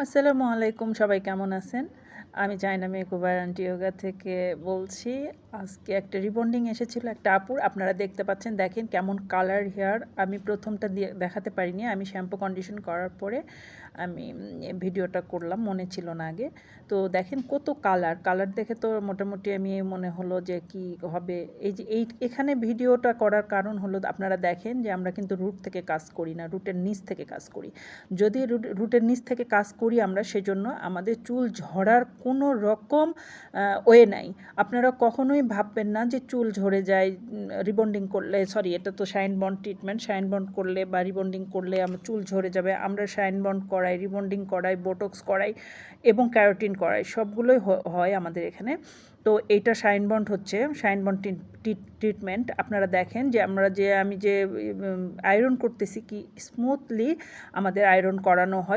আসসালামু আলাইকুম, সবাই কেমন আছেন? আমি চায়না মেকওভার অ্যান্ড ইয়োগা থেকে বলছি। আজকে একটা রিবন্ডিং এসেছিল একটা আপুর। আপনারা দেখতে পাচ্ছেন, দেখেন কেমন কালার হেয়ার। আমি প্রথমটা দিয়ে দেখাতে পারিনি, আমি শ্যাম্পু কন্ডিশন করার পরে আমি ভিডিওটা করলাম, মনে ছিল না আগে। তো দেখেন কত কালার, কালার দেখে তো মোটামুটি আমি মনে হলো যে কি হবে। এই যে এখানে ভিডিওটা করার কারণ হলো, আপনারা দেখেন যে আমরা কিন্তু রুট থেকে কাজ করি না, রুটের নিচ থেকে কাজ করি। যদি রুটের নিচ থেকে কাজ করি আমরা, সেজন্য আমাদের চুল ঝরার কোনো রকম ওয়ে নাই। আপনারা কখনোই ভাববেন না যে চুল ঝরে যায় রিবন্ডিং করলে। সরি, এটা তো shine bond treatment. Shine bond করলে বা রিবন্ডিং করলে আমার চুল ঝরে যাবে। আমরা শাইন বন্ড করাই, রিবন্ডিং করাই, বোটক্স করাই এবং ক্যারোটিন করাই, সবগুলোই হয় আমাদের এখানে। তো এইটা শাইন বন্ড হচ্ছে শাইন বন্ড ট্রিটমেন্ট। আপনারা দেখেন যে আমি যে আয়রন করতেছি কি স্মুথলি আমাদের আয়রন করানো হয়।